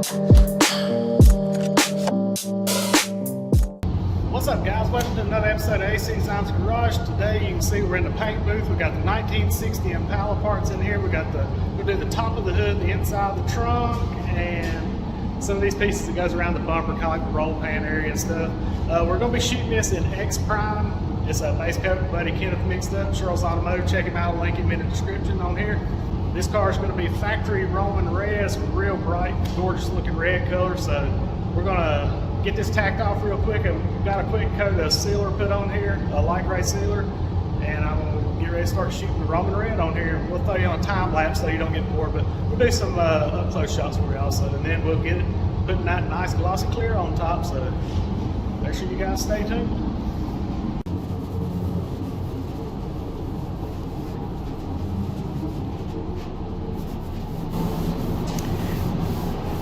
What's up, guys? Welcome to another episode of AC Designs Garage. Today you can see we're in the paint booth. We got the 1960 Impala parts in here. We'll do the top of the hood, the inside of the trunk, and some of these pieces that goes around the bumper, kind of like the roll pan area and stuff. We're going to be shooting this in X Prime. It's a base coat with Buddy Kenneth mixed up. Charles Automotive. Check him out. I'll link him in the description on here. This car is going to be factory Roman reds with real bright, gorgeous looking red color. So we're going to get this tacked off real quick. We've got a quick coat of sealer put on here, a light gray sealer, and I'm going to get ready to start shooting the Roman red on here. We'll throw you on a time lapse so you don't get bored, but we'll do some up close shots for you also, and then we'll get it putting that nice glossy clear on top. So make sure you guys stay tuned.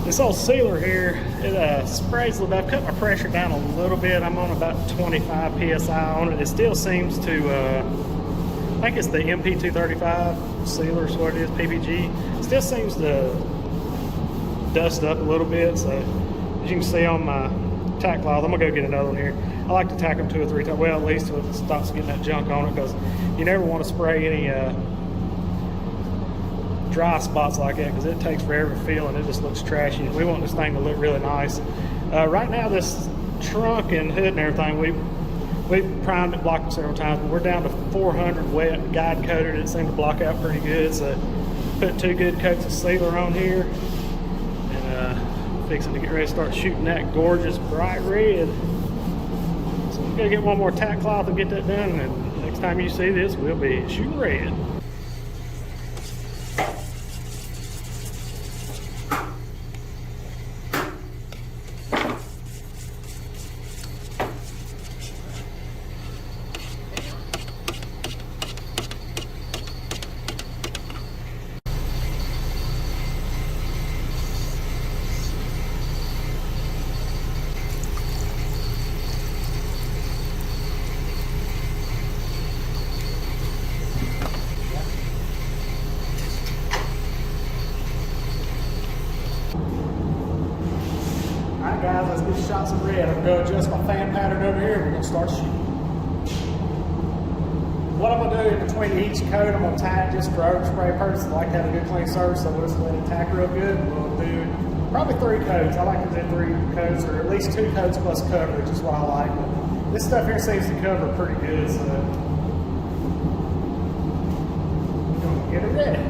This old sealer here, it sprays a little bit. I've cut my pressure down a little bit. I'm on about 25 psi on it. It still seems to, I think it's the MP235 sealer is what it is, PPG. It still seems to dust up a little bit. So as you can see on my tack cloth, I'm gonna go get another one here. I like to tack them 2 or 3 times. Well, at least till it stops getting that junk on it, because you never want to spray any dry spots like that, because it takes forever to fill and it just looks trashy. We want this thing to look really nice. Right now, this trunk and hood and everything, we've primed it, blocked it several times, but we're down to 400 wet, guide coated. It seemed to block out pretty good. So put 2 good coats of sealer on here, and fixing to get ready to start shooting that gorgeous bright red. So we're gonna get one more tack cloth and get that done, and next time you see this, we'll be shooting red. Alright guys, let's get shots of red. I'm going to adjust my fan pattern over here. We're going to start shooting. What I'm going to do in between each coat, I'm going to tack just for overspray purposes. I like to have a good clean surface, so we'll just let it tack real good. We'll do probably 3 coats. I like to do 3 coats, or at least 2 coats plus coverage is what I like. But this stuff here seems to cover pretty good, so we're going to get it ready.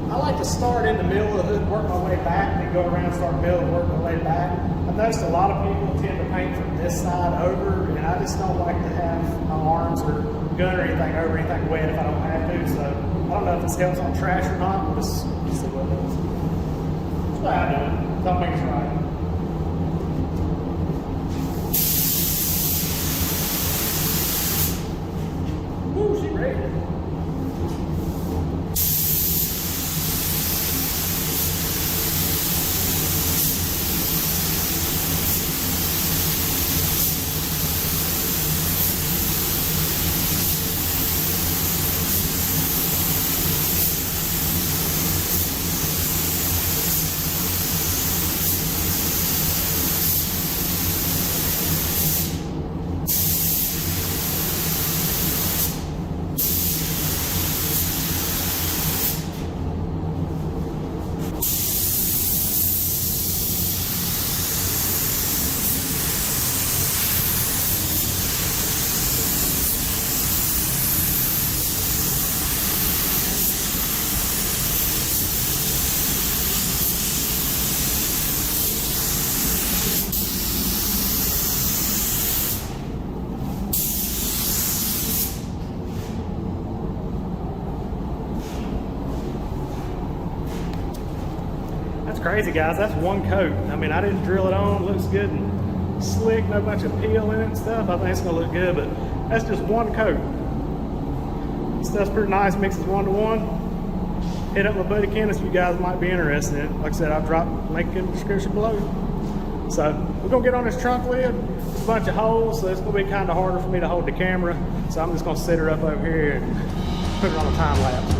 I like to start in the middle of the hood, work my way back, and then go around, start middle, and work my way back. I've noticed a lot of people tend to paint from this side over, and I just don't like to have my arms or gun or anything over anything wet if I don't have to. So I don't know if this helps on trash or not, but let's see what it is. That's what I do. Don't think it's right. Woo, she ready. Crazy, guys. That's 1 coat. I mean, I didn't drill it on. It looks good and slick. No bunch of peel in it and stuff. I think it's gonna look good, but that's just 1 coat. This stuff's pretty nice. Mixes 1 to 1. Hit up my buddy Kenneth if you guys might be interested in it. Like I said, I've dropped link in the description below. So we're gonna get on this trunk lid. a bunch of holes, so it's gonna be kind of harder for me to hold the camera. So I'm just gonna set her up over here and put her on a time lapse.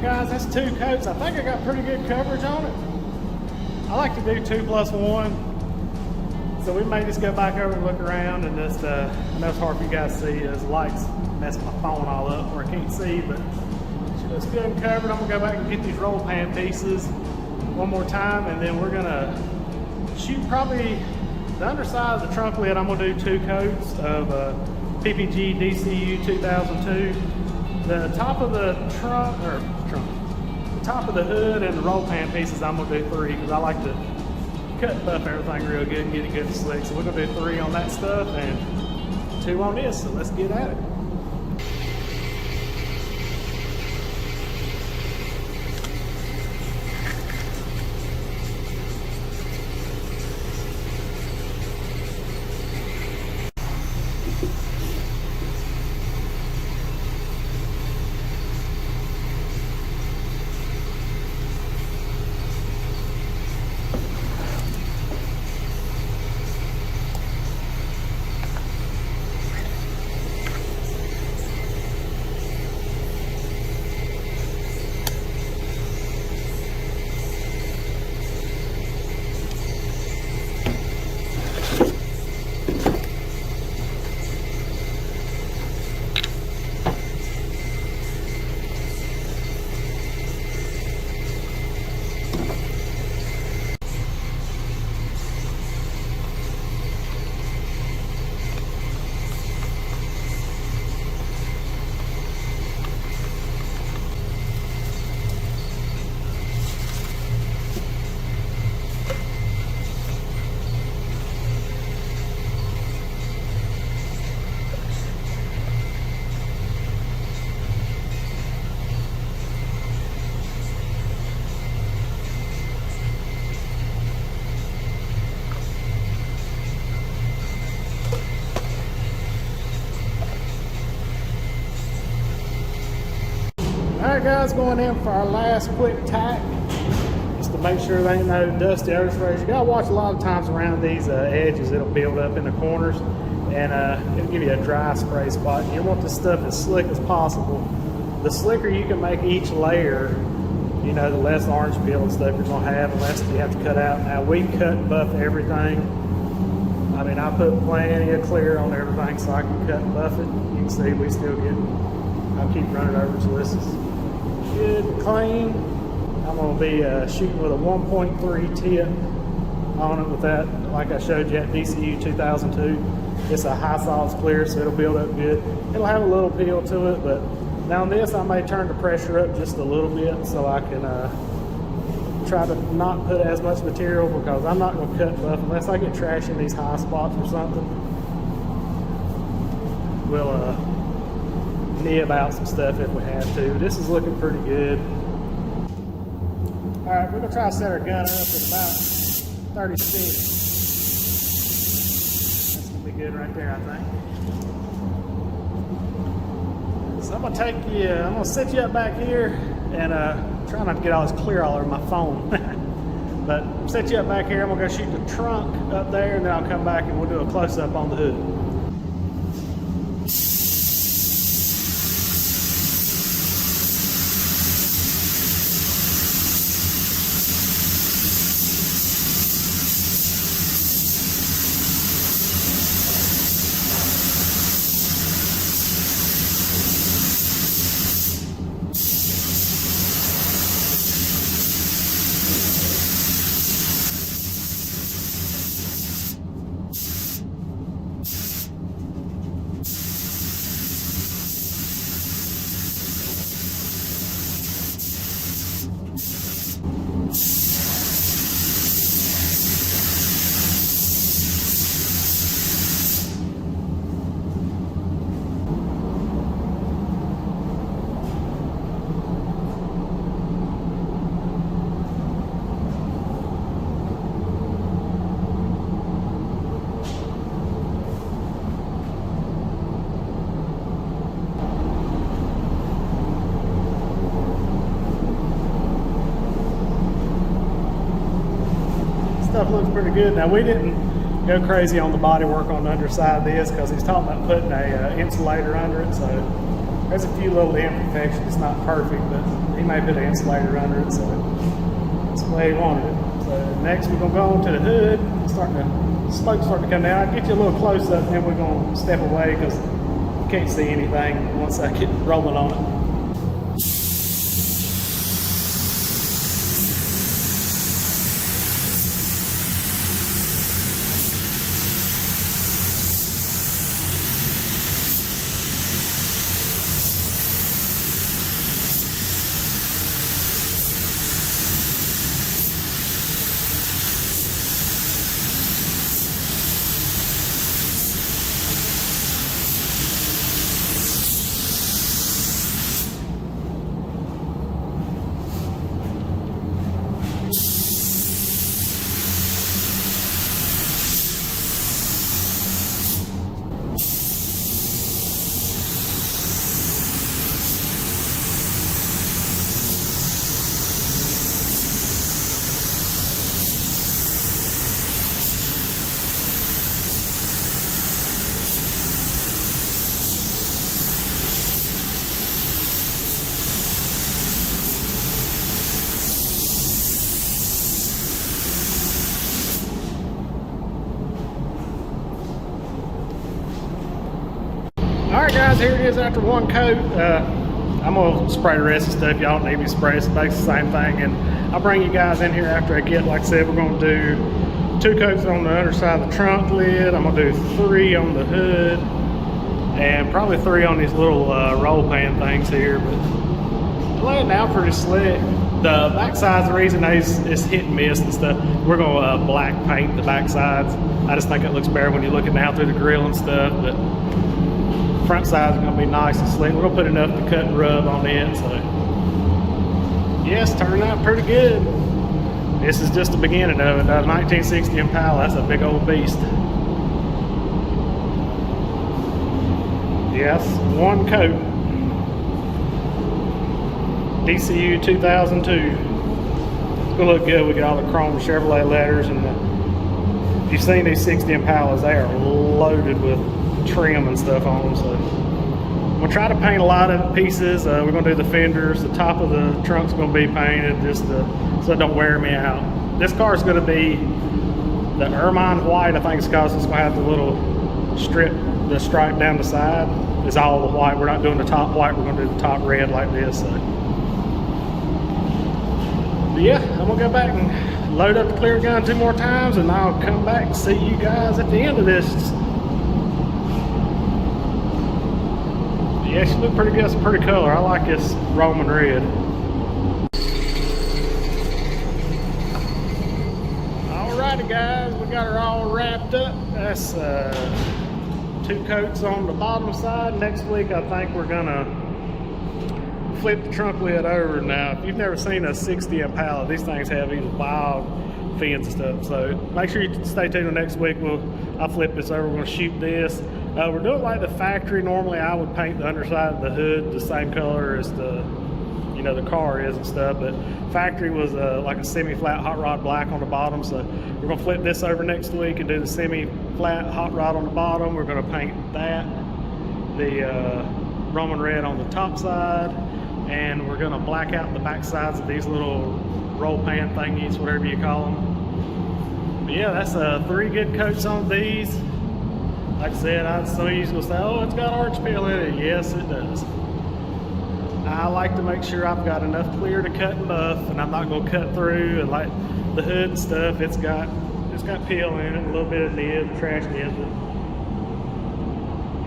Guys, that's 2 coats. I think I got pretty good coverage on it. I like to do 2 plus 1. So we may just go back over and look around and just, I know it's hard for you guys to see as the lights mess my phone all up where I can't see, but she looks good and covered. I'm gonna go back and get these roll pan pieces one more time, and then we're gonna shoot probably the underside of the trunk lid. I'm gonna do 2 coats of PPG DCU 2002. The top of the the top of the hood and the roll pan pieces, I'm gonna do 3 because I like to cut and buff everything real good and get it good and slick. So we're gonna do 3 on that stuff and 2 on this. So let's get at it. Alright guys, going in for our last quick tack, just to make sure there ain't no dusty oversprays. You gotta watch a lot of times around these edges, it'll build up in the corners, and it'll give you a dry spray spot. You want this stuff as slick as possible. The slicker you can make each layer, you know, the less orange peel and stuff you're gonna have, the less you have to cut out. Now we cut and buff everything. I mean, I put plenty of clear on everything so I can cut and buff it. You can see we still get, I'll keep running over till this is good and clean. I'm going to be shooting with a 1.3 tip on it with that, like I showed you at DCU 2002. It's a high solids clear, so it'll build up good. It'll have a little peel to it, but now on this I may turn the pressure up just a little bit so I can try to not put as much material, because I'm not going to cut buff unless I get trash in these high spots or something. We'll nib out some stuff if we have to. This is looking pretty good. All right, we're gonna try to set our gun up at about 36. That's gonna be good right there, I think. So I'm gonna take you, I'm gonna set you up back here and try not to get all this clear all over my phone. But set you up back here. I'm gonna go shoot the trunk up there, and then I'll come back and we'll do a close-up on the hood. looks pretty good. Now we didn't go crazy on the body work on the underside of this because he's talking about putting a insulator under it. So there's a few little imperfections. It's not perfect, but he may put an insulator under it. So that's the way he wanted it. So next we're gonna go on to the hood. Smoke's starting to come down. I'll get you a little close up, and then we're gonna step away because you can't see anything once I get rolling on it. Alright guys, here it is after one coat. I'm going to spray the rest of the stuff. Y'all don't need me to spray. It's basically the same thing. And I'll bring you guys in here after I get, like I said, we're going to do 2 coats on the underside of the trunk lid. I'm going to do 3 on the hood. And probably 3 on these little roll pan things here. But laying out pretty slick. The back side's the reason it's hit and miss and stuff. We're going to black paint the back sides. I just think it looks better when you're looking out through the grill and stuff. But front side is going to be nice and slick. We're going to put enough to cut and rub on it. So yes, turned out pretty good. This is just the beginning of it. 1960 Impala, that's a big old beast. Yes, 1 coat. DCU 2002. It's going to look good. We got all the chrome Chevrolet letters, and if you've seen these 60 Impalas, they are loaded with trim and stuff on them. So we'll try to paint a lot of pieces. We're going to do the fenders. The top of the trunk's going to be painted just so it don't wear me out. This car is going to be the ermine white. I think it's because it's going to have the little the stripe down the side. It's all the white. We're not doing the top white. We're going to do the top red like this. So. But yeah, I'm going to go back and load up the clear gun 2 more times, and I'll come back and see you guys at the end of this. Yeah, she looked pretty good. It's a pretty color. I like this Roman red. Alrighty guys, we got her all wrapped up. That's 2 coats on the bottom side. Next week I think we're gonna flip the trunk lid over. Now, if you've never seen a 60 Impala, these things have these wild fins and stuff. So make sure you stay tuned next week. I'll flip this over. We're gonna shoot this. We're doing like the factory. Normally I would paint the underside of the hood the same color as the car is and stuff, but factory was like a semi-flat hot rod black on the bottom. So we're gonna flip this over next week and do the semi-flat hot rod on the bottom. We're gonna paint that, the Roman red on the top side, and we're gonna black out the back sides of these little roll pan thingies, whatever you call them. But yeah, that's 3 good coats on these. Like I said, some of you gonna say, oh, it's got arch peel in it. Yes, it does. I like to make sure I've got enough clear to cut and buff, and I'm not gonna cut through. And like the hood and stuff, it's got peel in it, a little bit of nib, trash nib.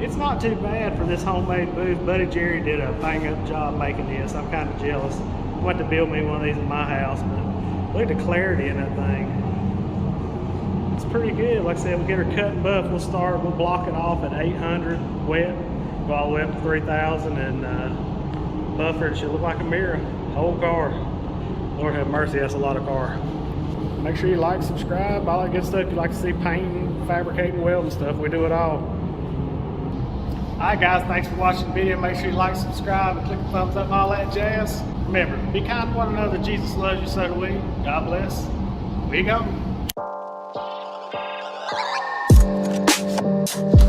It's not too bad for this homemade booth. Buddy Jerry did a bang-up job making this. I'm kind of jealous. I went to build me one of these in my house, but look at the clarity in that thing. It's pretty good. Like I said, we'll get her cut and buff. We'll block it off at 800 wet, go all the way up to 3,000, and buff her. It should look like a mirror. Whole car. Lord have mercy, that's a lot of car. Make sure you like, subscribe, all that good stuff. If you like to see painting, fabricating, welding stuff, we do it all. Alright guys, thanks for watching the video. Make sure you like, subscribe, and click the thumbs up and all that jazz. Remember, be kind to one another. Jesus loves you, so do we. God bless. We go. Bye.